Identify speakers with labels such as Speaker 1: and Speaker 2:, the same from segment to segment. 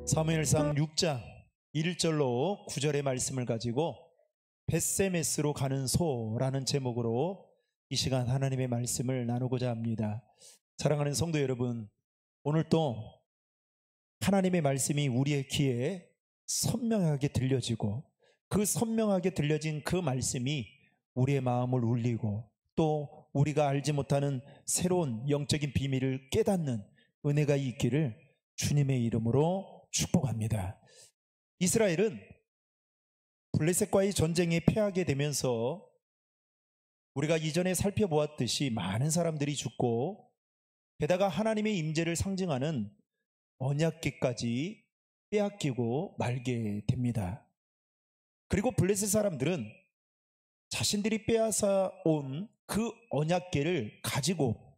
Speaker 1: 사무엘상 6장 1절로 9절의 말씀을 가지고 벳세메스로 가는 소라는 제목으로 이 시간 하나님의 말씀을 나누고자 합니다. 사랑하는 성도 여러분, 오늘 또 하나님의 말씀이 우리의 귀에 선명하게 들려지고 그 선명하게 들려진 그 말씀이 우리의 마음을 울리고 또 우리가 알지 못하는 새로운 영적인 비밀을 깨닫는 은혜가 있기를 주님의 이름으로 축복합니다. 이스라엘은 블레셋과의 전쟁에 패하게 되면서 우리가 이전에 살펴보았듯이 많은 사람들이 죽고 게다가 하나님의 임재를 상징하는 언약궤까지 빼앗기고 말게 됩니다. 그리고 블레셋 사람들은 자신들이 빼앗아 온 그 언약궤를 가지고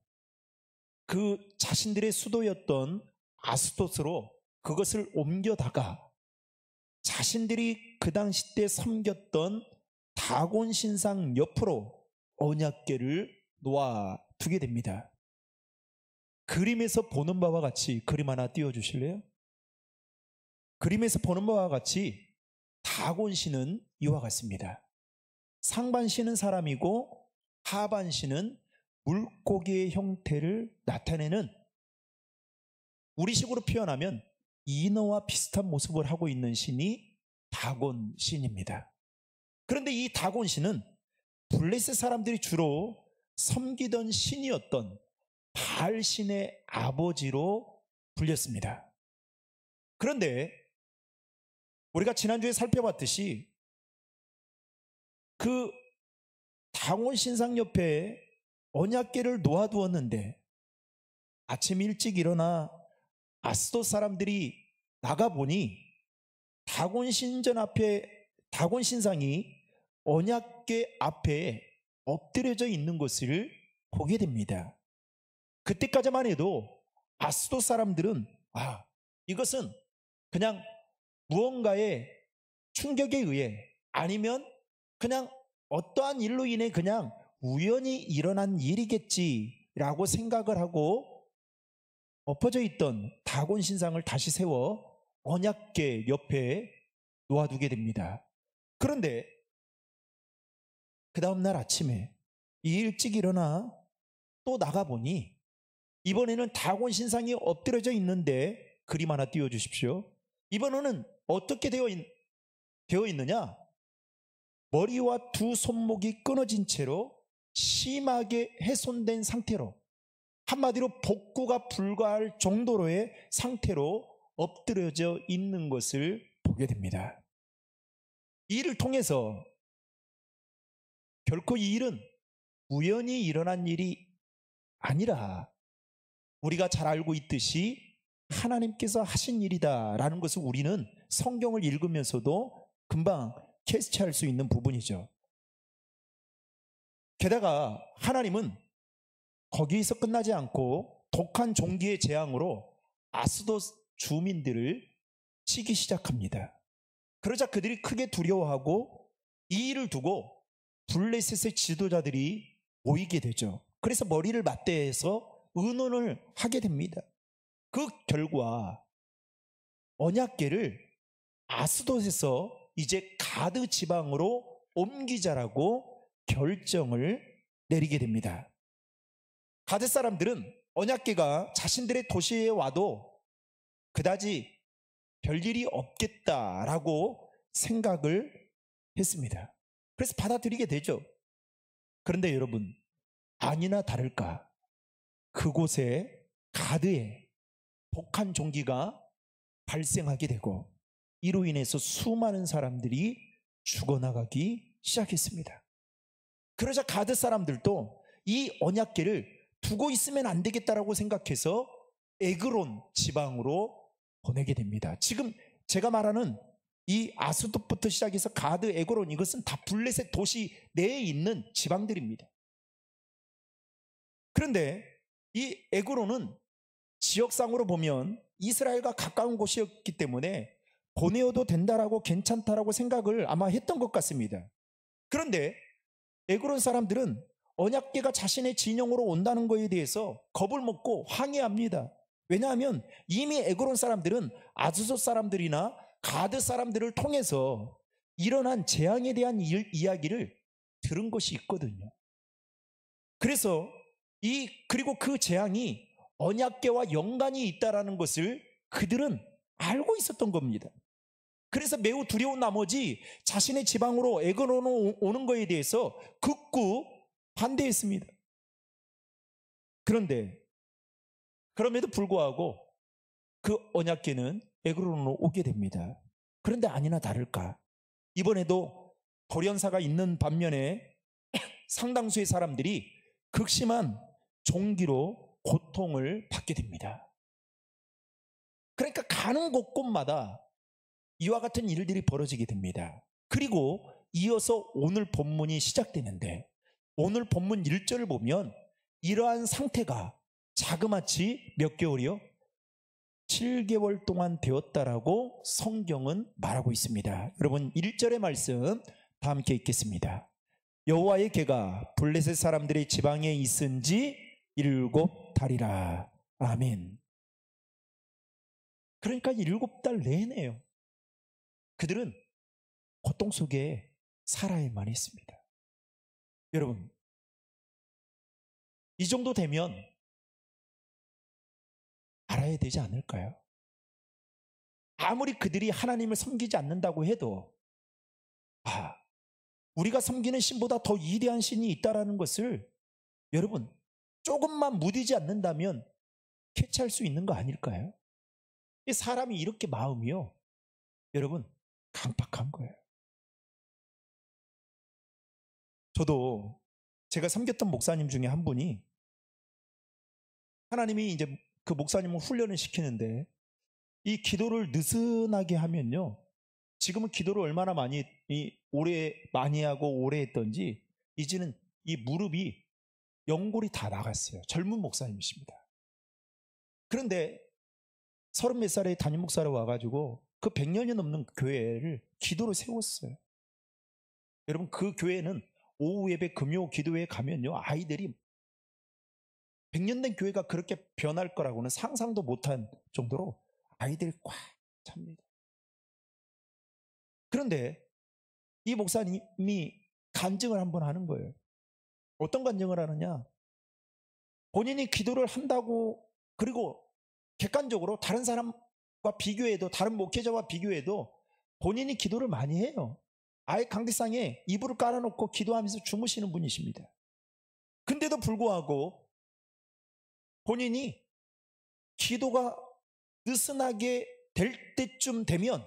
Speaker 1: 그 자신들의 수도였던 아스돗으로 그것을 옮겨다가 자신들이 그 당시 때 섬겼던 다곤 신상 옆으로 언약궤를 놓아두게 됩니다. 그림에서 보는 바와 같이 그림 하나 띄워주실래요? 그림에서 보는 바와 같이 다곤 신은 이와 같습니다. 상반 신은 사람이고 하반 신은 물고기의 형태를 나타내는, 우리식으로 표현하면 인어와 비슷한 모습을 하고 있는 신이 다곤 신입니다. 그런데 이 다곤 신은 블레셋 사람들이 주로 섬기던 신이었던 바알 신의 아버지로 불렸습니다. 그런데 우리가 지난주에 살펴봤듯이 그 다곤 신상 옆에 언약궤를 놓아두었는데 아침 일찍 일어나 아스돗 사람들이 나가보니 다곤 신전 앞에 다곤 신상이 언약궤 앞에 엎드려져 있는 것을 보게 됩니다. 그때까지만 해도 아스돗 사람들은 이것은 그냥 무언가의 충격에 의해 아니면 그냥 어떠한 일로 인해 그냥 우연히 일어난 일이겠지라고 생각을 하고 엎어져 있던 다곤 신상을 다시 세워 언약궤 옆에 놓아두게 됩니다. 그런데 그 다음날 아침에 일찍 일어나 또 나가보니 이번에는 다곤 신상이 엎드려져 있는데 그림 하나 띄워주십시오. 이번에는 어떻게 되어 있느냐? 머리와 두 손목이 끊어진 채로 심하게 훼손된 상태로, 한마디로 복구가 불가할 정도로의 상태로 엎드려져 있는 것을 보게 됩니다. 이 일을 통해서 결코 이 일은 우연히 일어난 일이 아니라 우리가 잘 알고 있듯이 하나님께서 하신 일이다라는 것을 우리는 성경을 읽으면서도 금방 캐치할 수 있는 부분이죠. 게다가 하나님은 거기에서 끝나지 않고 독한 종기의 재앙으로 아스돗 주민들을 치기 시작합니다. 그러자 그들이 크게 두려워하고 이 일을 두고 블레셋의 지도자들이 모이게 되죠. 그래서 머리를 맞대해서 의논을 하게 됩니다. 그 결과 언약궤를 아스돗에서 이제 가드 지방으로 옮기자라고 결정을 내리게 됩니다. 가드 사람들은 언약궤가 자신들의 도시에 와도 그다지 별일이 없겠다라고 생각을 했습니다. 그래서 받아들이게 되죠. 그런데 여러분, 아니나 다를까 그곳에 가드에 독한 종기가 발생하게 되고 이로 인해서 수많은 사람들이 죽어나가기 시작했습니다. 그러자 가드 사람들도 이 언약궤를 두고 있으면 안 되겠다라고 생각해서 에그론 지방으로 보내게 됩니다. 지금 제가 말하는 이 아스돗부터 시작해서 가드, 에그론, 이것은 다 블레셋 도시 내에 있는 지방들입니다. 그런데 이 에그론은 지역상으로 보면 이스라엘과 가까운 곳이었기 때문에 보내어도 된다라고 괜찮다라고 생각을 아마 했던 것 같습니다. 그런데 에그론 사람들은 언약궤가 자신의 진영으로 온다는 것에 대해서 겁을 먹고 항의합니다. 왜냐하면 이미 에그론 사람들은 아수소 사람들이나 가드 사람들을 통해서 일어난 재앙에 대한 이야기를 들은 것이 있거든요. 그래서 그리고 그 재앙이 언약궤와 연관이 있다라는 것을 그들은 알고 있었던 겁니다. 그래서 매우 두려운 나머지 자신의 지방으로 에그론으로 오는 것에 대해서 극구 반대했습니다. 그럼에도 불구하고 그 언약궤는 에그론으로 오게 됩니다. 그런데 아니나 다를까 이번에도 돌연사가 있는 반면에 상당수의 사람들이 극심한 종기로 고통을 받게 됩니다. 그러니까 가는 곳곳마다 이와 같은 일들이 벌어지게 됩니다. 그리고 이어서 오늘 본문이 시작되는데 오늘 본문 1절을 보면 이러한 상태가 자그마치 몇 개월이요? 7개월 동안 되었다라고 성경은 말하고 있습니다. 여러분 1절의 말씀 다 함께 읽겠습니다. 여호와의 궤가 블레셋 사람들의 지방에 있은 지 7달이라. 아멘. 그러니까 7달 내내요. 그들은 고통 속에 살아야만 했습니다. 여러분, 이 정도 되면 알아야 되지 않을까요? 아무리 그들이 하나님을 섬기지 않는다고 해도 우리가 섬기는 신보다 더 위대한 신이 있다는 것을 여러분 조금만 무디지 않는다면 캐치할 수 있는 거 아닐까요? 사람이 이렇게 마음이요 여러분 강팍한 거예요. 저도 제가 섬겼던 목사님 중에 한 분이 하나님이 이제 그 목사님을 훈련을 시키는데 이 기도를 느슨하게 하면요 지금은 기도를 얼마나 오래 많이 하고 오래 했던지 이제는 이 무릎이 연골이 다 나갔어요. 젊은 목사님이십니다. 그런데 30몇 살의 담임 목사로 와가지고 그 100년이 넘는 교회를 기도로 세웠어요. 여러분 그 교회는 오후 예배 금요 기도회에 가면요 아이들이 100년 된 교회가 그렇게 변할 거라고는 상상도 못한 정도로 아이들이 꽉 찹니다. 그런데 이 목사님이 간증을 한번 하는 거예요. 어떤 간증을 하느냐, 본인이 기도를 한다고 그리고 객관적으로 다른 사람과 비교해도 다른 목회자와 비교해도 본인이 기도를 많이 해요. 아예 강대상에 이불을 깔아놓고 기도하면서 주무시는 분이십니다. 근데도 불구하고 본인이 기도가 느슨하게 될 때쯤 되면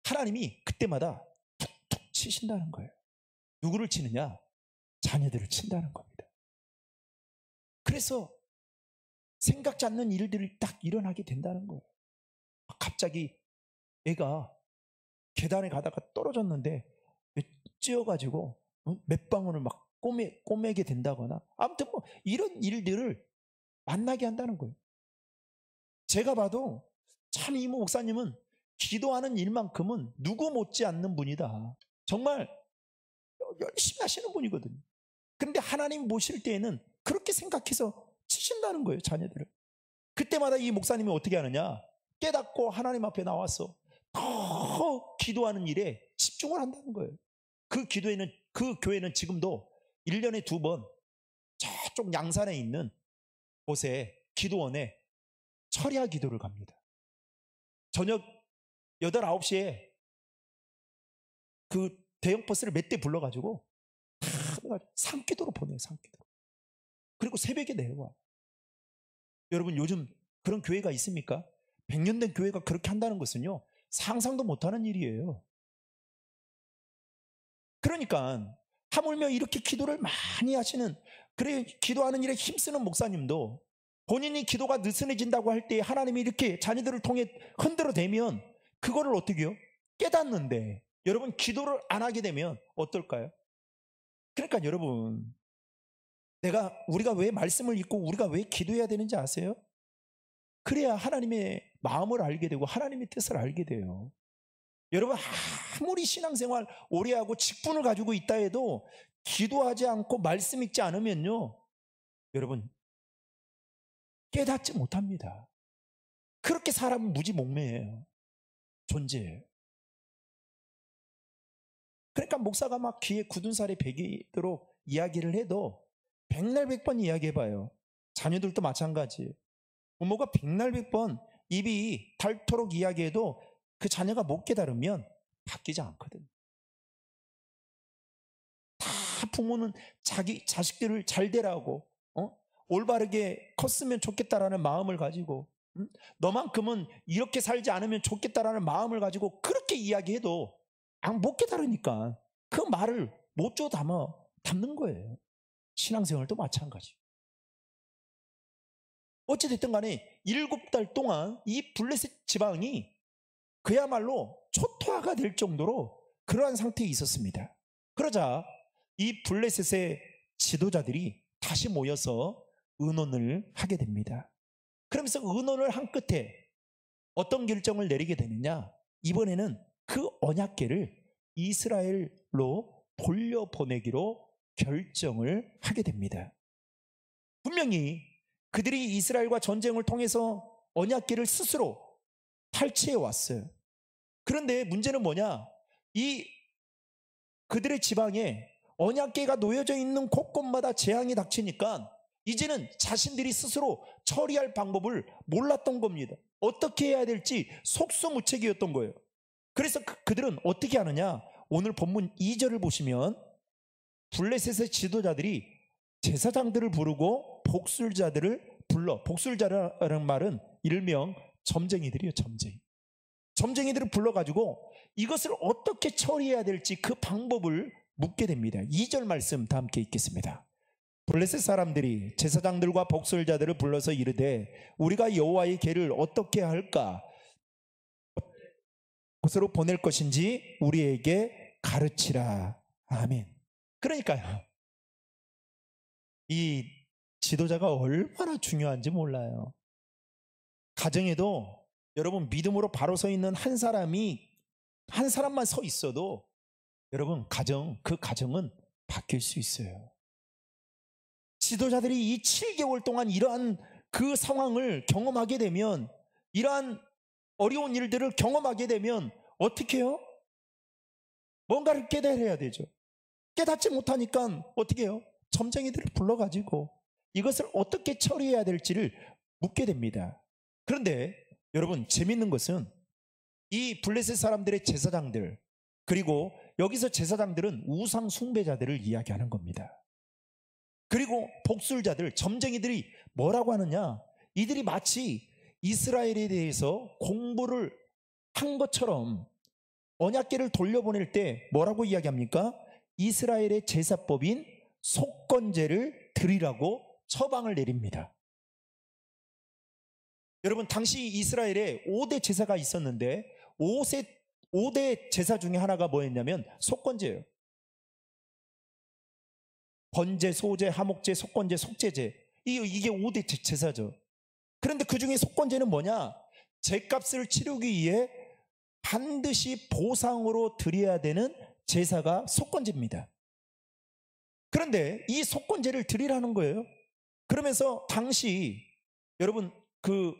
Speaker 1: 하나님이 그때마다 툭툭 치신다는 거예요. 누구를 치느냐? 자녀들을 친다는 겁니다. 그래서 생각지 않는 일들이 딱 일어나게 된다는 거예요. 갑자기 애가 계단에 가다가 떨어졌는데 찧어가지고 몇 방울을 막 꼬매게 된다거나 아무튼 뭐 이런 일들을 만나게 한다는 거예요. 제가 봐도 참 이 목사님은 기도하는 일만큼은 누구 못지않는 분이다. 정말 열심히 하시는 분이거든요. 그런데 하나님 모실 때에는 그렇게 생각해서 치신다는 거예요, 자녀들을. 그때마다 이 목사님이 어떻게 하느냐, 깨닫고 하나님 앞에 나와서 더 기도하는 일에 집중을 한다는 거예요. 그 교회는 지금도 1년에 2번 저쪽 양산에 있는 곳에 기도원에 철야 기도를 갑니다. 저녁 8, 9시에 그 대형 버스를 몇 대 불러가지고 산기도로 보내요. 산기도로. 그리고 새벽에 내려와. 여러분 요즘 그런 교회가 있습니까? 100년 된 교회가 그렇게 한다는 것은요 상상도 못하는 일이에요. 그러니까 하물며 이렇게 기도를 많이 하시는, 그래 기도하는 일에 힘쓰는 목사님도 본인이 기도가 느슨해진다고 할 때 하나님이 이렇게 자녀들을 통해 흔들어대면 그거를 어떻게 해요? 깨닫는데 여러분 기도를 안 하게 되면 어떨까요? 그러니까 여러분 우리가 왜 말씀을 읽고 우리가 왜 기도해야 되는지 아세요? 그래야 하나님의 마음을 알게 되고 하나님의 뜻을 알게 돼요. 여러분 아무리 신앙생활 오래 하고 직분을 가지고 있다 해도 기도하지 않고 말씀 읽지 않으면요 여러분 깨닫지 못합니다. 그렇게 사람은 무지몽매예요. 존재예요. 그러니까 목사가 막 귀에 굳은 살이 배기도록 이야기를 해도 백날 백번 이야기해봐요. 자녀들도 마찬가지예요. 부모가 백날 백번 입이 닳도록 이야기해도 그 자녀가 못 깨달으면 바뀌지 않거든. 다 부모는 자기 자식들을 잘 되라고 올바르게 컸으면 좋겠다라는 마음을 가지고 너만큼은 이렇게 살지 않으면 좋겠다라는 마음을 가지고 그렇게 이야기해도 못 깨달으니까 그 말을 못 줘 담는 거예요. 신앙생활도 마찬가지. 어찌됐든 간에 7달 동안 이 블레셋 지방이 그야말로 초토화가 될 정도로 그러한 상태에 있었습니다. 그러자 이 블레셋의 지도자들이 다시 모여서 의논을 하게 됩니다. 그러면서 의논을 한 끝에 어떤 결정을 내리게 되느냐? 이번에는 그 언약궤를 이스라엘로 돌려보내기로 결정을 하게 됩니다. 분명히 그들이 이스라엘과 전쟁을 통해서 언약궤를 스스로 탈취해 왔어요. 그런데 문제는 뭐냐? 그들의 지방에 언약궤가 놓여져 있는 곳곳마다 재앙이 닥치니까 이제는 자신들이 스스로 처리할 방법을 몰랐던 겁니다. 어떻게 해야 될지 속수무책이었던 거예요. 그래서 그들은 어떻게 하느냐? 오늘 본문 2절을 보시면 블레셋의 지도자들이 제사장들을 부르고 복술자들을 불러. 복술자라는 말은 일명 점쟁이들이에요. 점쟁이들을 불러가지고 이것을 어떻게 처리해야 될지 그 방법을 묻게 됩니다. 2절 말씀 다 함께 읽겠습니다. 블레셋 사람들이 제사장들과 복술자들을 불러서 이르되 우리가 여호와의 궤를 어떻게 할까? 곳으로 보낼 것인지 우리에게 가르치라. 아멘. 그러니까요, 이 지도자가 얼마나 중요한지 몰라요. 가정에도 여러분 믿음으로 바로 서 있는 한 사람만 서 있어도 여러분 그 가정은 바뀔 수 있어요. 지도자들이 이 7개월 동안 이러한 그 상황을 경험하게 되면, 이러한 어려운 일들을 경험하게 되면 어떻게 해요? 뭔가를 깨달아야 되죠. 깨닫지 못하니까 어떻게 해요? 점쟁이들을 불러가지고 이것을 어떻게 처리해야 될지를 묻게 됩니다. 그런데 여러분 재밌는 것은 이 블레셋 사람들의 제사장들, 그리고 여기서 제사장들은 우상 숭배자들을 이야기하는 겁니다. 그리고 복술자들, 점쟁이들이 뭐라고 하느냐? 이들이 마치 이스라엘에 대해서 공부를 한 것처럼 언약궤를 돌려보낼 때 뭐라고 이야기합니까? 이스라엘의 제사법인 속건제를 드리라고 처방을 내립니다. 여러분 당시 이스라엘에 5대 제사가 있었는데 5대 제사 중에 하나가 뭐였냐면 속건제예요. 번제, 소제, 하목제, 속건제, 속제제, 이게 5대 제사죠. 그런데 그 중에 속건제는 뭐냐? 제값을 치르기 위해 반드시 보상으로 드려야 되는 제사가 속건제입니다. 그런데 이 속건제를 드리라는 거예요. 그러면서 당시 여러분 그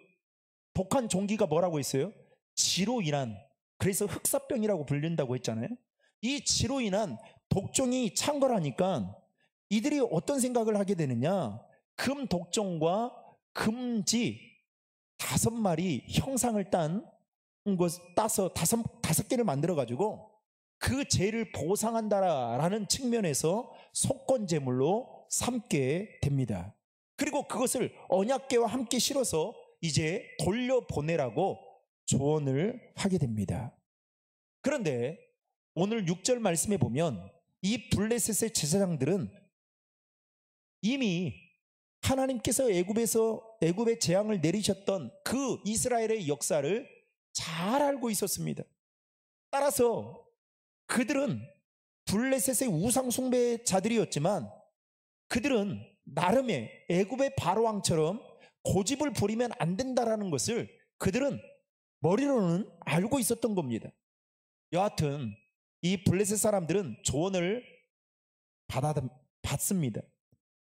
Speaker 1: 독한 종기가 뭐라고 했어요? 지로 인한, 그래서 흑사병이라고 불린다고 했잖아요. 이 지로 인한 독종이 창궐하니까 이들이 어떤 생각을 하게 되느냐? 금 독종과 금지 5마리 형상을 따서 5개를 만들어가지고 그 죄를 보상한다라는 측면에서 속건제물로 삼게 됩니다. 그리고 그것을 언약궤와 함께 실어서 이제 돌려보내라고 조언을 하게 됩니다. 그런데 오늘 6절 말씀에 보면 이 블레셋의 제사장들은 이미 하나님께서 애굽의 재앙을 내리셨던 그 이스라엘의 역사를 잘 알고 있었습니다. 따라서 그들은 블레셋의 우상 숭배자들이었지만 그들은 나름의 애굽의 바로왕처럼 고집을 부리면 안 된다라는 것을 그들은 머리로는 알고 있었던 겁니다. 여하튼 이 블레셋 사람들은 조언을 받습니다.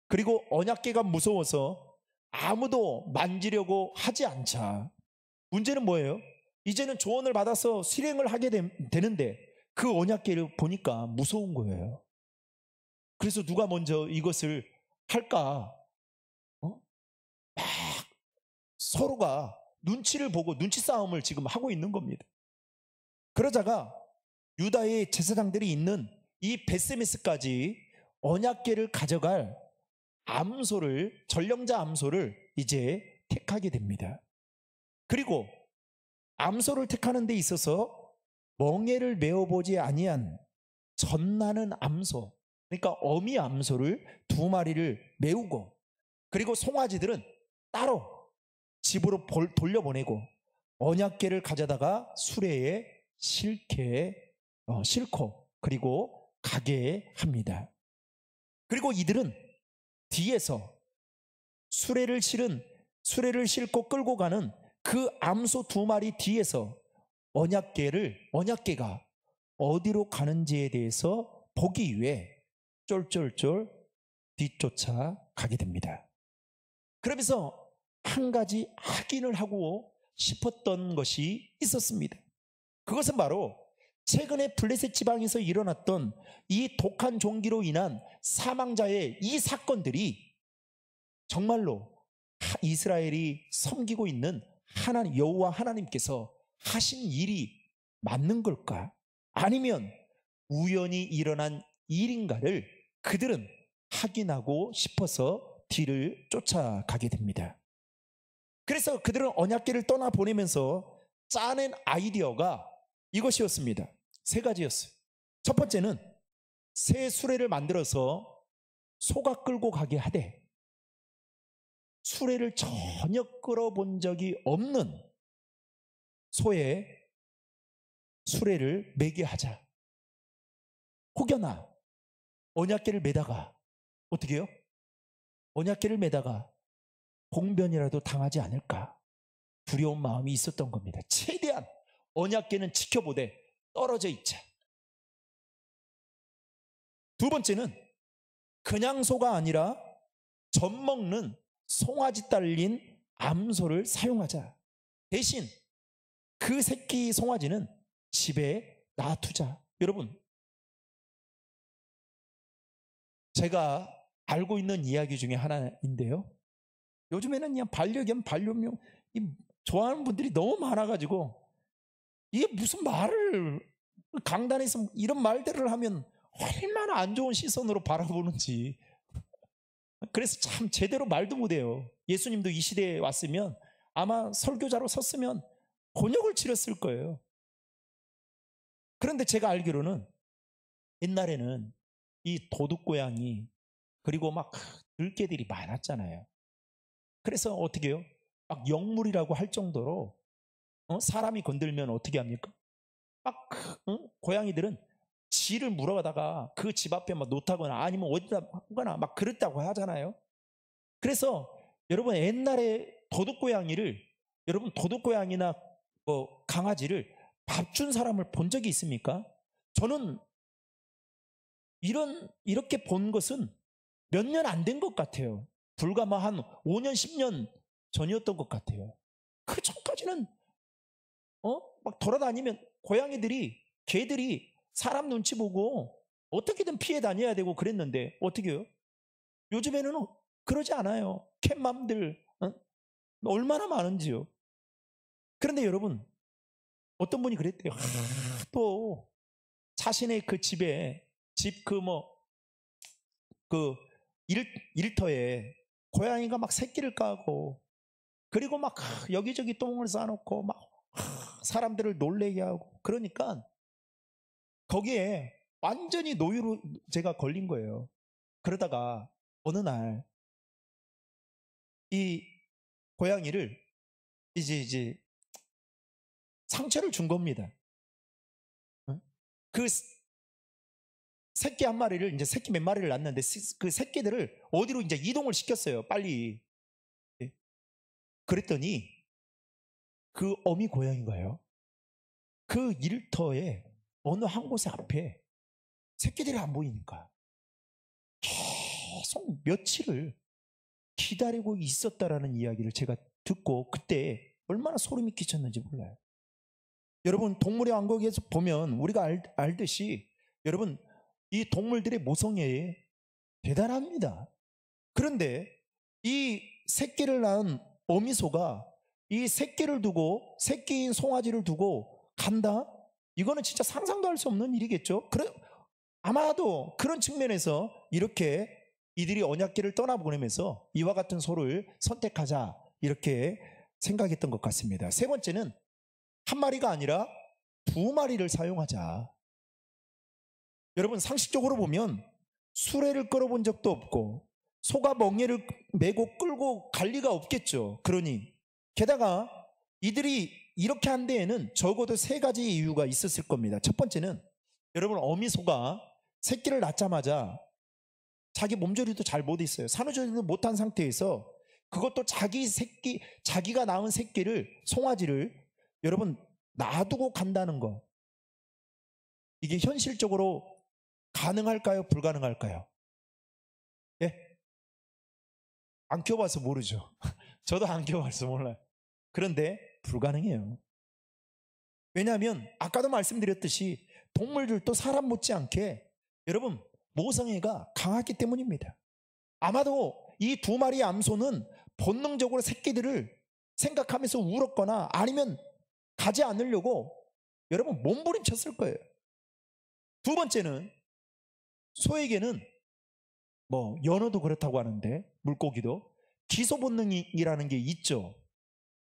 Speaker 1: 그리고 언약궤가 무서워서 아무도 만지려고 하지 않자 문제는 뭐예요? 이제는 조언을 받아서 실행을 하게 되는데 그 언약궤를 보니까 무서운 거예요. 그래서 누가 먼저 이것을 할까? 막 서로가 눈치를 보고 눈치 싸움을 지금 하고 있는 겁니다. 그러다가 유다의 제사장들이 있는 이 베세메스까지 언약궤를 가져갈 암소를, 전령자 암소를 이제 택하게 됩니다. 그리고 암소를 택하는 데 있어서 멍에를 메어보지 아니한 젖나는 암소, 그러니까 어미 암소를 2마리를 메우고, 그리고 송아지들은 따로 집으로 돌려보내고 언약궤를 가져다가 수레에 싣고 그리고 가게 합니다. 그리고 이들은 뒤에서 수레를 싣고 끌고 가는 그 암소 2마리 뒤에서 언약궤가 어디로 가는지에 대해서 보기 위해 쫄쫄쫄 뒤쫓아 가게 됩니다. 그러면서 한 가지 확인을 하고 싶었던 것이 있었습니다. 그것은 바로 최근에 블레셋 지방에서 일어났던 이 독한 종기로 인한 사망자의 이 사건들이 정말로 이스라엘이 섬기고 있는 하나님, 여호와 하나님께서 하신 일이 맞는 걸까? 아니면 우연히 일어난 일인가를 그들은 확인하고 싶어서 뒤를 쫓아가게 됩니다. 그래서 그들은 언약궤를 떠나보내면서 짜낸 아이디어가 이것이었습니다. 3가지였어요. 첫 번째는 새 수레를 만들어서 소가 끌고 가게 하되, 수레를 전혀 끌어본 적이 없는 소에 수레를 매게 하자. 혹여나 언약궤를 매다가 어떻게 해요? 언약궤를 매다가 봉변이라도 당하지 않을까 두려운 마음이 있었던 겁니다. 최대한 언약궤는 지켜보되 떨어져 있자. 2번째는 그냥 소가 아니라 젖 먹는 송아지 딸린 암소를 사용하자. 대신 그 새끼 송아지는 집에 놔두자. 여러분, 제가 알고 있는 이야기 중에 하나인데요, 요즘에는 그냥 반려견, 반려묘 좋아하는 분들이 너무 많아가지고 이게 무슨 말을 강단에서 이런 말들을 하면 얼마나 안 좋은 시선으로 바라보는지. 그래서 참 제대로 말도 못해요. 예수님도 이 시대에 왔으면 아마 설교자로 섰으면 곤욕을 치렀을 거예요. 그런데 제가 알기로는 옛날에는 이 도둑고양이 그리고 막 들개들이 많았잖아요. 그래서 어떻게 해요? 막 영물이라고 할 정도로 사람이 건들면 어떻게 합니까? 막 고양이들은 쥐를 물어가다가 그 집 앞에 막 놓다거나 아니면 어디다 하거나 막 그랬다고 하잖아요. 그래서 여러분, 옛날에 여러분 도둑고양이나 강아지를 밥 준 사람을 본 적이 있습니까? 저는 이렇게 본 것은 몇 년 안 된 것 같아요. 불과 한 5년 10년 전이었던 것 같아요. 그 전까지는 막 돌아다니면 개들이 사람 눈치 보고 어떻게든 피해 다녀야 되고 그랬는데 어떻게 해요? 요즘에는 그러지 않아요. 캣맘들 얼마나 많은지요. 그런데 여러분, 어떤 분이 그랬대요. 또 자신의 그 집에 일터에 고양이가 막 새끼를 까고, 그리고 막 여기저기 똥을 싸놓고 막 사람들을 놀래게 하고, 그러니까 거기에 완전히 노유로 제가 걸린 거예요. 그러다가 어느 날 이 고양이를 이제 상처를 준 겁니다. 그 새끼 한 마리를, 이제 새끼 몇 마리를 낳았는데 그 새끼들을 어디로 이제 이동을 시켰어요, 빨리. 그랬더니 그 어미 고양이가요, 그 일터에 어느 한 곳에 앞에 새끼들이 안 보이니까 계속 며칠을 기다리고 있었다라는 이야기를 제가 듣고, 그때 얼마나 소름이 끼쳤는지 몰라요. 여러분, 동물의 왕국에서 보면 우리가 알듯이 여러분, 이 동물들의 모성애에 대단합니다. 그런데 이 새끼를 낳은 어미소가 이 새끼를 두고, 새끼인 송아지를 두고 간다? 이거는 진짜 상상도 할 수 없는 일이겠죠. 아마도 그런 측면에서 이렇게 이들이 언약궤를 떠나보내면서 이와 같은 소를 선택하자 이렇게 생각했던 것 같습니다. 세 번째는 한 마리가 아니라 두 마리를 사용하자. 여러분, 상식적으로 보면 수레를 끌어본 적도 없고 소가 멍에를 메고 끌고 갈 리가 없겠죠. 그러니 게다가 이들이 이렇게 한 데에는 적어도 세 가지 이유가 있었을 겁니다. 첫 번째는 여러분, 어미소가 새끼를 낳자마자 자기 몸조리도 잘 못했어요. 산후조리도 못한 상태에서 그것도 자기가 낳은 새끼를, 송아지를 여러분 놔두고 간다는 거, 이게 현실적으로 가능할까요? 불가능할까요? 예? 안 키워봐서 모르죠. 저도 안 키워봐서 몰라요. 그런데 불가능해요. 왜냐하면 아까도 말씀드렸듯이 동물들도 사람 못지않게 여러분 모성애가 강하기 때문입니다. 아마도 이 두 마리의 암소는 본능적으로 새끼들을 생각하면서 울었거나 아니면 가지 않으려고 여러분 몸부림쳤을 거예요. 두 번째는 소에게는 연어도 그렇다고 하는데 물고기도 기소 본능이라는 게 있죠.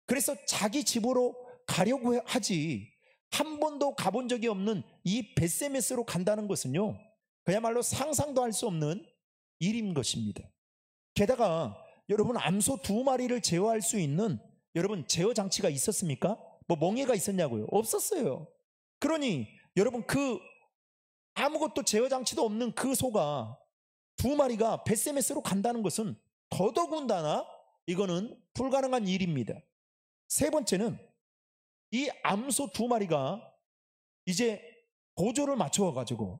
Speaker 1: 그래서 자기 집으로 가려고 하지 한 번도 가본 적이 없는 이 벳세메스로 간다는 것은요, 그야말로 상상도 할 수 없는 일인 것입니다. 게다가 여러분, 암소 두 마리를 제어할 수 있는 여러분 제어 장치가 있었습니까? 멍에가 있었냐고요? 없었어요. 그러니 여러분, 아무것도 제어 장치도 없는 그 소가 두 마리가 벳세메스로 간다는 것은 더더군다나 이거는 불가능한 일입니다. 세 번째는 이 암소 두 마리가 이제 보조를 맞춰가지고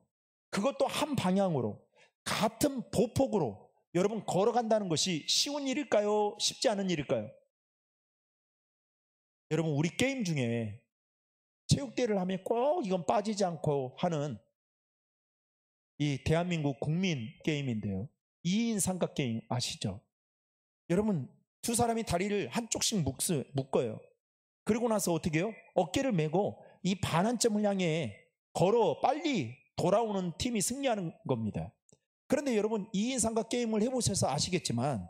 Speaker 1: 그것도 한 방향으로 같은 보폭으로 여러분 걸어간다는 것이 쉬운 일일까요? 쉽지 않은 일일까요? 여러분, 우리 게임 중에 체육대회를 하면 꼭 이건 빠지지 않고 하는 이 대한민국 국민 게임인데요, 2인 삼각게임 아시죠? 여러분, 두 사람이 다리를 한쪽씩 묶어요. 그리고 나서 어떻게 해요? 어깨를 메고 이 반환점을 향해 걸어 빨리 돌아오는 팀이 승리하는 겁니다. 그런데 여러분, 2인 삼각게임을 해보셔서 아시겠지만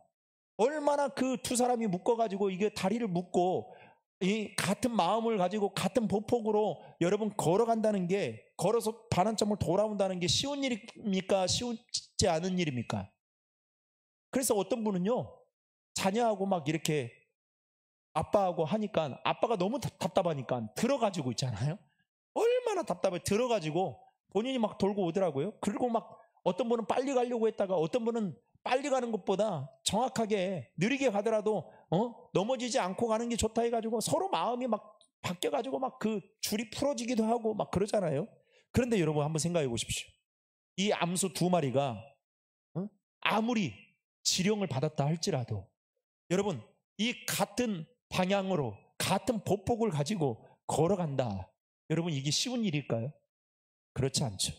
Speaker 1: 얼마나 그 두 사람이 묶어가지고 이게 다리를 묶고 이 같은 마음을 가지고 같은 보폭으로 여러분 걸어간다는 게, 걸어서 반환점을 돌아온다는 게 쉬운 일입니까? 쉽지 않은 일입니까? 그래서 어떤 분은요, 자녀하고 막 이렇게 아빠하고 하니까 아빠가 너무 답답하니까 들어가지고 있잖아요. 얼마나 답답해. 들어가지고 본인이 막 돌고 오더라고요. 그리고 막 어떤 분은 빨리 가려고 했다가 어떤 분은 빨리 가는 것보다 정확하게 느리게 가더라도 넘어지지 않고 가는 게 좋다 해가지고 서로 마음이 막 바뀌어가지고 막 그 줄이 풀어지기도 하고 막 그러잖아요. 그런데 여러분, 한번 생각해 보십시오. 이 암소 두 마리가 아무리 지령을 받았다 할지라도 여러분, 이 같은 방향으로 같은 보폭을 가지고 걸어간다. 여러분, 이게 쉬운 일일까요? 그렇지 않죠.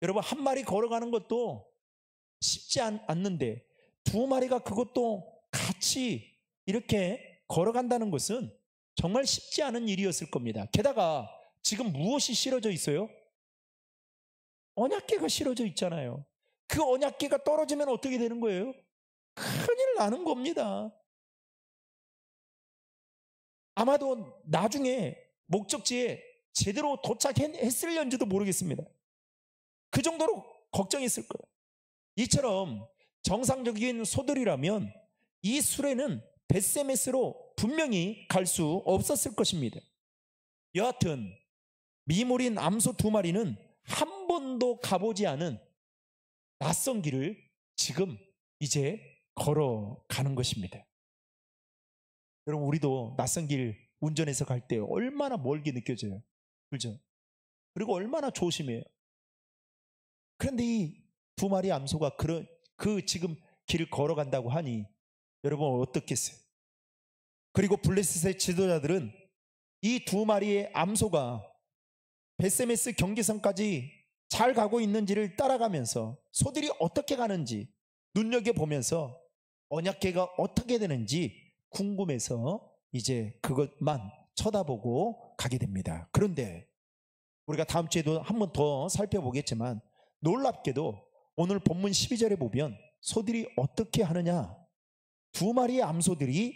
Speaker 1: 여러분, 한 마리 걸어가는 것도 쉽지 않는데 두 마리가 그것도 같이 이렇게 걸어간다는 것은 정말 쉽지 않은 일이었을 겁니다. 게다가 지금 무엇이 실어져 있어요? 언약궤가 실어져 있잖아요. 그 언약궤가 떨어지면 어떻게 되는 거예요? 큰일 나는 겁니다. 아마도 나중에 목적지에 제대로 도착했을런지도 모르겠습니다. 그 정도로 걱정했을 거예요. 이처럼 정상적인 소들이라면 이 수레는 벳세메스로 분명히 갈 수 없었을 것입니다. 여하튼 미몰인 암소 두 마리는 한 번도 가보지 않은 낯선 길을 지금 이제 걸어가는 것입니다. 여러분, 우리도 낯선 길 운전해서 갈 때 얼마나 멀게 느껴져요. 그렇죠? 그리고 얼마나 조심해요. 그런데 이 두 마리 암소가 지금 길을 걸어간다고 하니 여러분 어떻겠어요? 그리고 블레셋의 지도자들은 이 두 마리의 암소가 벳세메스 경계선까지 잘 가고 있는지를 따라가면서 소들이 어떻게 가는지 눈여겨보면서 언약궤가 어떻게 되는지 궁금해서 이제 그것만 쳐다보고 가게 됩니다. 그런데 우리가 다음 주에도 한 번 더 살펴보겠지만 놀랍게도 오늘 본문 12절에 보면 소들이 어떻게 하느냐, 두 마리의 암소들이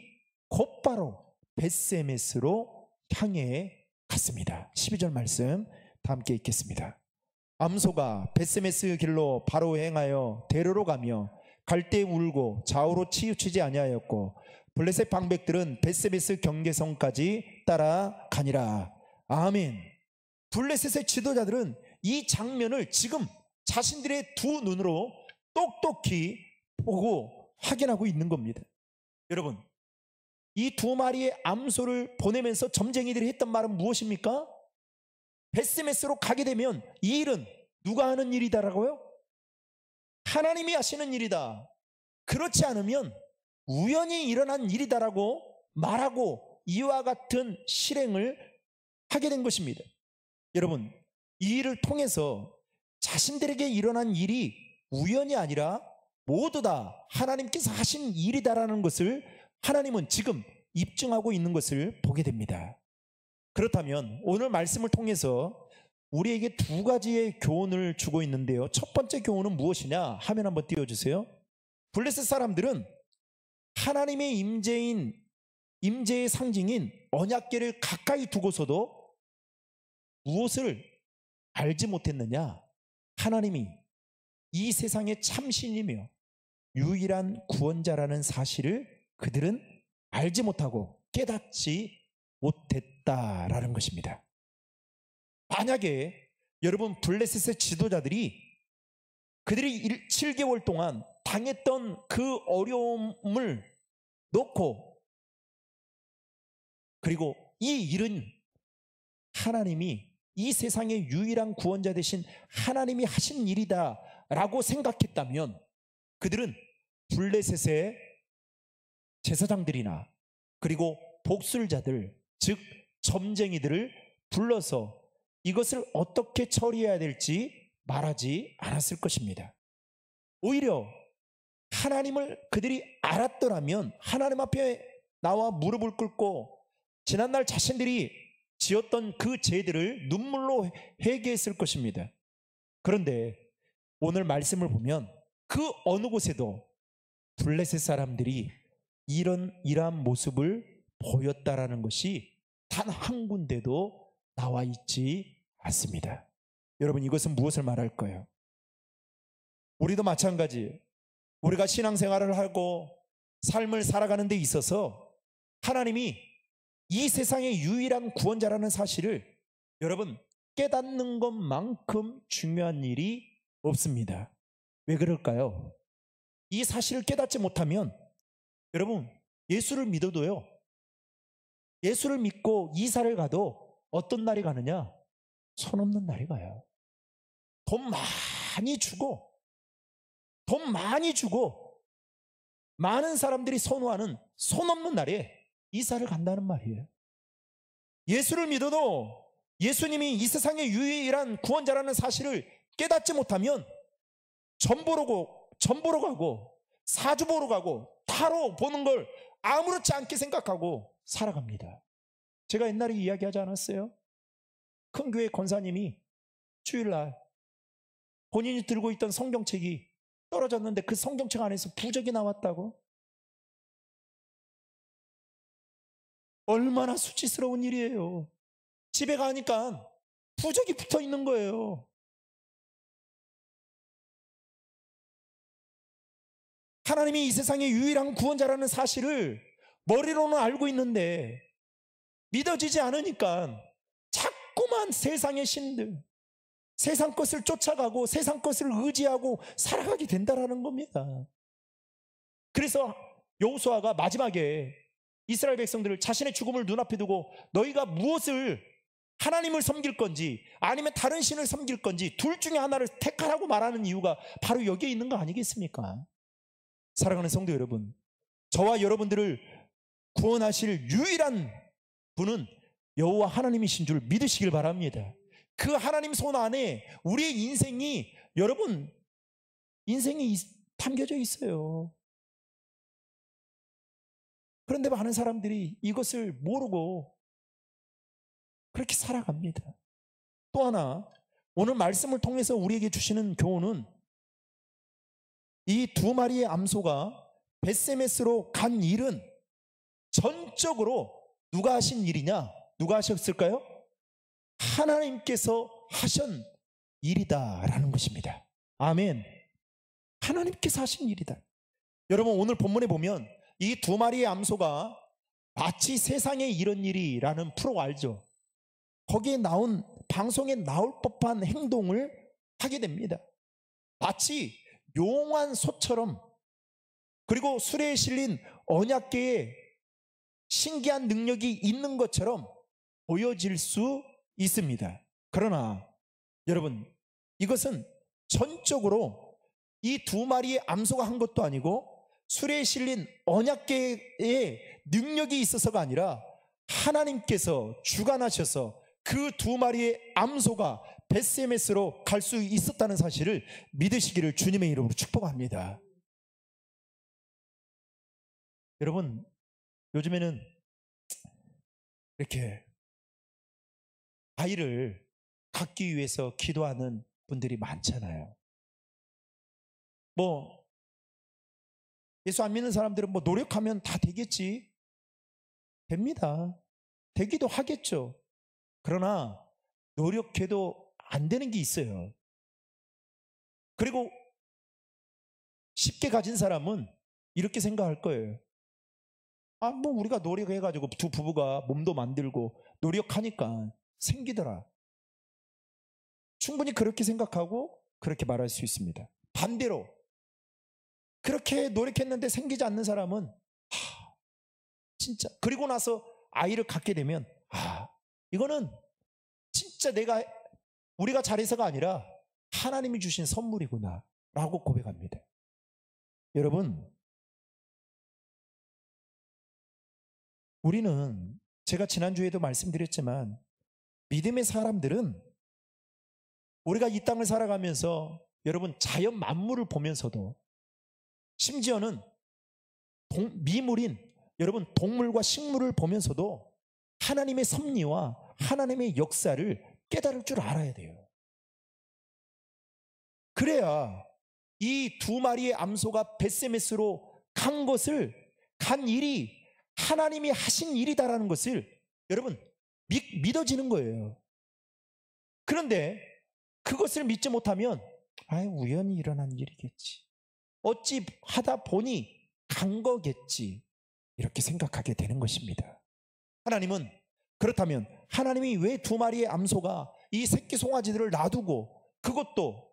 Speaker 1: 곧바로 벳세메스로 향해 갔습니다. 12절 말씀 다 함께 읽겠습니다. 암소가 벳세메스 길로 바로 행하여 대로로 가며 갈 때 울고 좌우로 치우치지 아니하였고 블레셋 방백들은 벳세메스 경계선까지 따라가니라. 아멘. 블레셋의 지도자들은 이 장면을 지금 자신들의 두 눈으로 똑똑히 보고 확인하고 있는 겁니다. 여러분, 이 두 마리의 암소를 보내면서 점쟁이들이 했던 말은 무엇입니까? 벳세메스로 가게 되면 이 일은 누가 하는 일이다라고요? 하나님이 하시는 일이다. 그렇지 않으면 우연히 일어난 일이다라고 말하고 이와 같은 실행을 하게 된 것입니다. 여러분, 이 일을 통해서 자신들에게 일어난 일이 우연이 아니라 모두 다 하나님께서 하신 일이다라는 것을 하나님은 지금 입증하고 있는 것을 보게 됩니다. 그렇다면 오늘 말씀을 통해서 우리에게 두 가지의 교훈을 주고 있는데요. 첫 번째 교훈은 무엇이냐? 화면 한번 띄워주세요. 블레셋 사람들은 하나님의 임재의 상징인 언약궤를 가까이 두고서도 무엇을 알지 못했느냐? 하나님이 이 세상의 참신이며 유일한 구원자라는 사실을 그들은 알지 못하고 깨닫지 못했다라는 것입니다. 만약에 여러분 블레셋의 지도자들이 그들이 7개월 동안 당했던 그 어려움을 놓고 그리고 이 일은 하나님이 이 세상의 유일한 구원자 되신 하나님이 하신 일이다 라고 생각했다면 그들은 블레셋의 제사장들이나 그리고 복술자들, 즉 점쟁이들을 불러서 이것을 어떻게 처리해야 될지 말하지 않았을 것입니다. 오히려 하나님을 그들이 알았더라면 하나님 앞에 나와 무릎을 꿇고 지난날 자신들이 지었던 그 죄들을 눈물로 회개했을 것입니다. 그런데 오늘 말씀을 보면 그 어느 곳에도 블레셋 사람들이 이러한 모습을 보였다라는 것이 단 한 군데도 나와 있지 않습니다. 여러분, 이것은 무엇을 말할까요? 우리도 마찬가지, 우리가 신앙생활을 하고 삶을 살아가는 데 있어서 하나님이 이 세상의 유일한 구원자라는 사실을 여러분 깨닫는 것만큼 중요한 일이 없습니다. 왜 그럴까요? 이 사실을 깨닫지 못하면 여러분 예수를 믿어도요, 예수를 믿고 이사를 가도 어떤 날이 가느냐? 손 없는 날이 가요. 돈 많이 주고 많은 사람들이 선호하는 손 없는 날에 이사를 간다는 말이에요. 예수를 믿어도 예수님이 이 세상의 유일한 구원자라는 사실을 깨닫지 못하면 점 보러 가고 사주 보러 가고 타로 보는 걸 아무렇지 않게 생각하고 살아갑니다. 제가 옛날에 이야기하지 않았어요? 큰 교회 권사님이 주일날 본인이 들고 있던 성경책이 떨어졌는데 그 성경책 안에서 부적이 나왔다고? 얼마나 수치스러운 일이에요. 집에 가니까 부적이 붙어 있는 거예요. 하나님이 이 세상의 유일한 구원자라는 사실을 머리로는 알고 있는데 믿어지지 않으니까 자꾸만 세상의 신들, 세상 것을 쫓아가고 세상 것을 의지하고 살아가게 된다라는 겁니다. 그래서 여호수아가 마지막에 이스라엘 백성들을 자신의 죽음을 눈앞에 두고 너희가 무엇을 하나님을 섬길 건지 아니면 다른 신을 섬길 건지 둘 중에 하나를 택하라고 말하는 이유가 바로 여기에 있는 거 아니겠습니까? 사랑하는 성도 여러분, 저와 여러분들을 구원하실 유일한 분은 여호와 하나님이신 줄 믿으시길 바랍니다. 그 하나님 손 안에 우리의 인생이, 여러분, 인생이 담겨져 있어요. 그런데 많은 사람들이 이것을 모르고 그렇게 살아갑니다. 또 하나, 오늘 말씀을 통해서 우리에게 주시는 교훈은 이 두 마리의 암소가 벳세메스로 간 일은 전적으로 누가 하신 일이냐? 누가 하셨을까요? 하나님께서 하신 일이다라는 것입니다. 아멘. 하나님께서 하신 일이다. 여러분, 오늘 본문에 보면 이 두 마리의 암소가 마치 세상에 이런 일이라는 프로 알죠? 거기에 나온, 방송에 나올 법한 행동을 하게 됩니다. 마치 용한 소처럼, 그리고 수레에 실린 언약궤에 신기한 능력이 있는 것처럼 보여질 수 있습니다. 그러나 여러분, 이것은 전적으로 이 두 마리의 암소가 한 것도 아니고 수레에 실린 언약궤에 능력이 있어서가 아니라 하나님께서 주관하셔서 그 두 마리의 암소가 벳세메스로 갈 수 있었다는 사실을 믿으시기를 주님의 이름으로 축복합니다. 여러분, 요즘에는 이렇게 아이를 갖기 위해서 기도하는 분들이 많잖아요. 뭐 예수 안 믿는 사람들은 뭐 노력하면 다 되겠지. 됩니다. 되기도 하겠죠. 그러나 노력해도 안 되는 게 있어요. 그리고 쉽게 가진 사람은 이렇게 생각할 거예요. 아, 뭐 우리가 노력해가지고 두 부부가 몸도 만들고 노력하니까 생기더라. 충분히 그렇게 생각하고 그렇게 말할 수 있습니다. 반대로 그렇게 노력했는데 생기지 않는 사람은 진짜, 그리고 나서 아이를 갖게 되면 이거는 진짜 우리가 잘해서가 아니라 하나님이 주신 선물이구나 라고 고백합니다. 여러분, 우리는, 제가 지난주에도 말씀드렸지만, 믿음의 사람들은 우리가 이 땅을 살아가면서 여러분 자연 만물을 보면서도, 심지어는 미물인 여러분 동물과 식물을 보면서도 하나님의 섭리와 하나님의 역사를 깨달을 줄 알아야 돼요. 그래야 이 두 마리의 암소가 벳세메스로 간 일이 하나님이 하신 일이다라는 것을 여러분 믿어지는 거예요. 그런데 그것을 믿지 못하면 우연히 일어난 일이겠지, 어찌 하다 보니 간 거겠지, 이렇게 생각하게 되는 것입니다. 하나님은, 그렇다면 하나님이 왜 두 마리의 암소가 이 새끼 송아지들을 놔두고, 그것도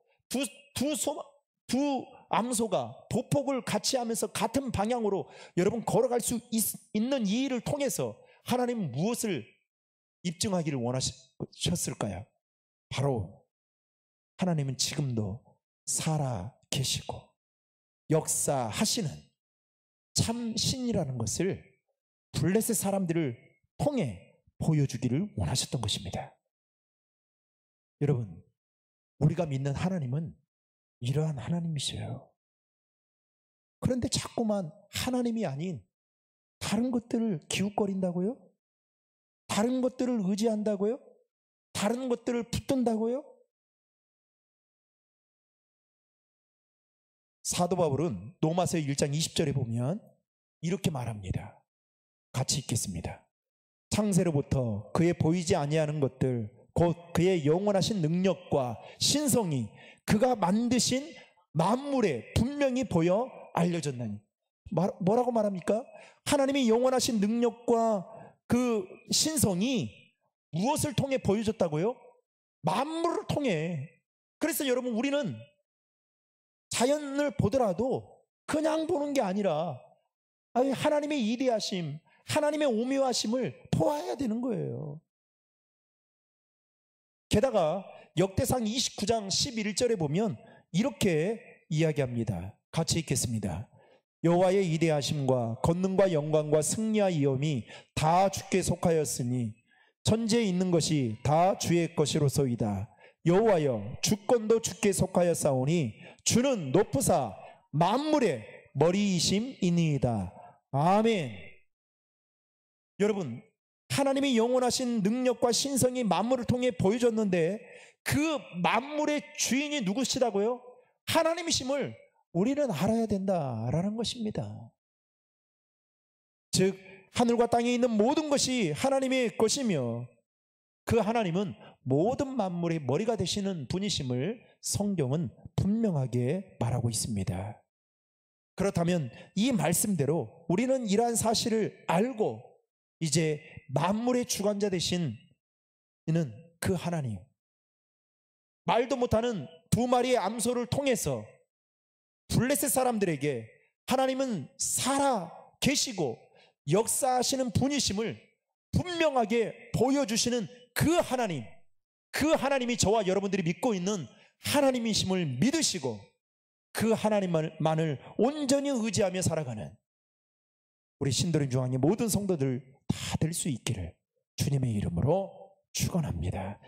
Speaker 1: 두 암소가 보폭을 같이 하면서 같은 방향으로 여러분 걸어갈 수 있는 이 일을 통해서 하나님은 무엇을 입증하기를 원하셨을까요? 바로 하나님은 지금도 살아 계시고 역사하시는 참 신이라는 것을 블레셋 사람들을 통해 보여주기를 원하셨던 것입니다. 여러분, 우리가 믿는 하나님은 이러한 하나님이셔요. 그런데 자꾸만 하나님이 아닌 다른 것들을 기웃거린다고요? 다른 것들을 의지한다고요? 다른 것들을 붙든다고요? 사도 바울은 로마서 1장 20절에 보면 이렇게 말합니다. 같이 읽겠습니다. 창세로부터 그의 보이지 아니하는 것들, 곧 그의 영원하신 능력과 신성이 그가 만드신 만물에 분명히 보여 알려졌나니. 뭐라고 말합니까? 하나님의 영원하신 능력과 그 신성이 무엇을 통해 보여졌다고요? 만물을 통해. 그래서 여러분, 우리는 자연을 보더라도 그냥 보는 게 아니라 하나님의 이대하심, 하나님의 오묘하심을 보아야 되는 거예요. 게다가 역대상 29장 11절에 보면 이렇게 이야기합니다. 같이 읽겠습니다. 여호와의 위대하심과 권능과 영광과 승리와 위엄이 다 주께 속하였으니 천지에 있는 것이 다 주의 것이로소이다. 여호와여, 주권도 주께 속하였사오니 주는 높으사 만물의 머리이심이니이다. 아멘. 여러분, 하나님이 영원하신 능력과 신성이 만물을 통해 보여줬는데 그 만물의 주인이 누구시다고요? 하나님이심을 우리는 알아야 된다라는 것입니다. 즉 하늘과 땅에 있는 모든 것이 하나님의 것이며 그 하나님은 모든 만물의 머리가 되시는 분이심을 성경은 분명하게 말하고 있습니다. 그렇다면 이 말씀대로 우리는 이러한 사실을 알고 이제 만물의 주관자 되신 이는 그 하나님, 말도 못하는 두 마리의 암소를 통해서 블레셋 사람들에게 하나님은 살아 계시고 역사하시는 분이심을 분명하게 보여주시는 그 하나님, 그 하나님이 저와 여러분들이 믿고 있는 하나님이심을 믿으시고 그 하나님만을 온전히 의지하며 살아가는 우리 신도림 중앙의 모든 성도들 다 될 수 있기를 주님의 이름으로 축원합니다.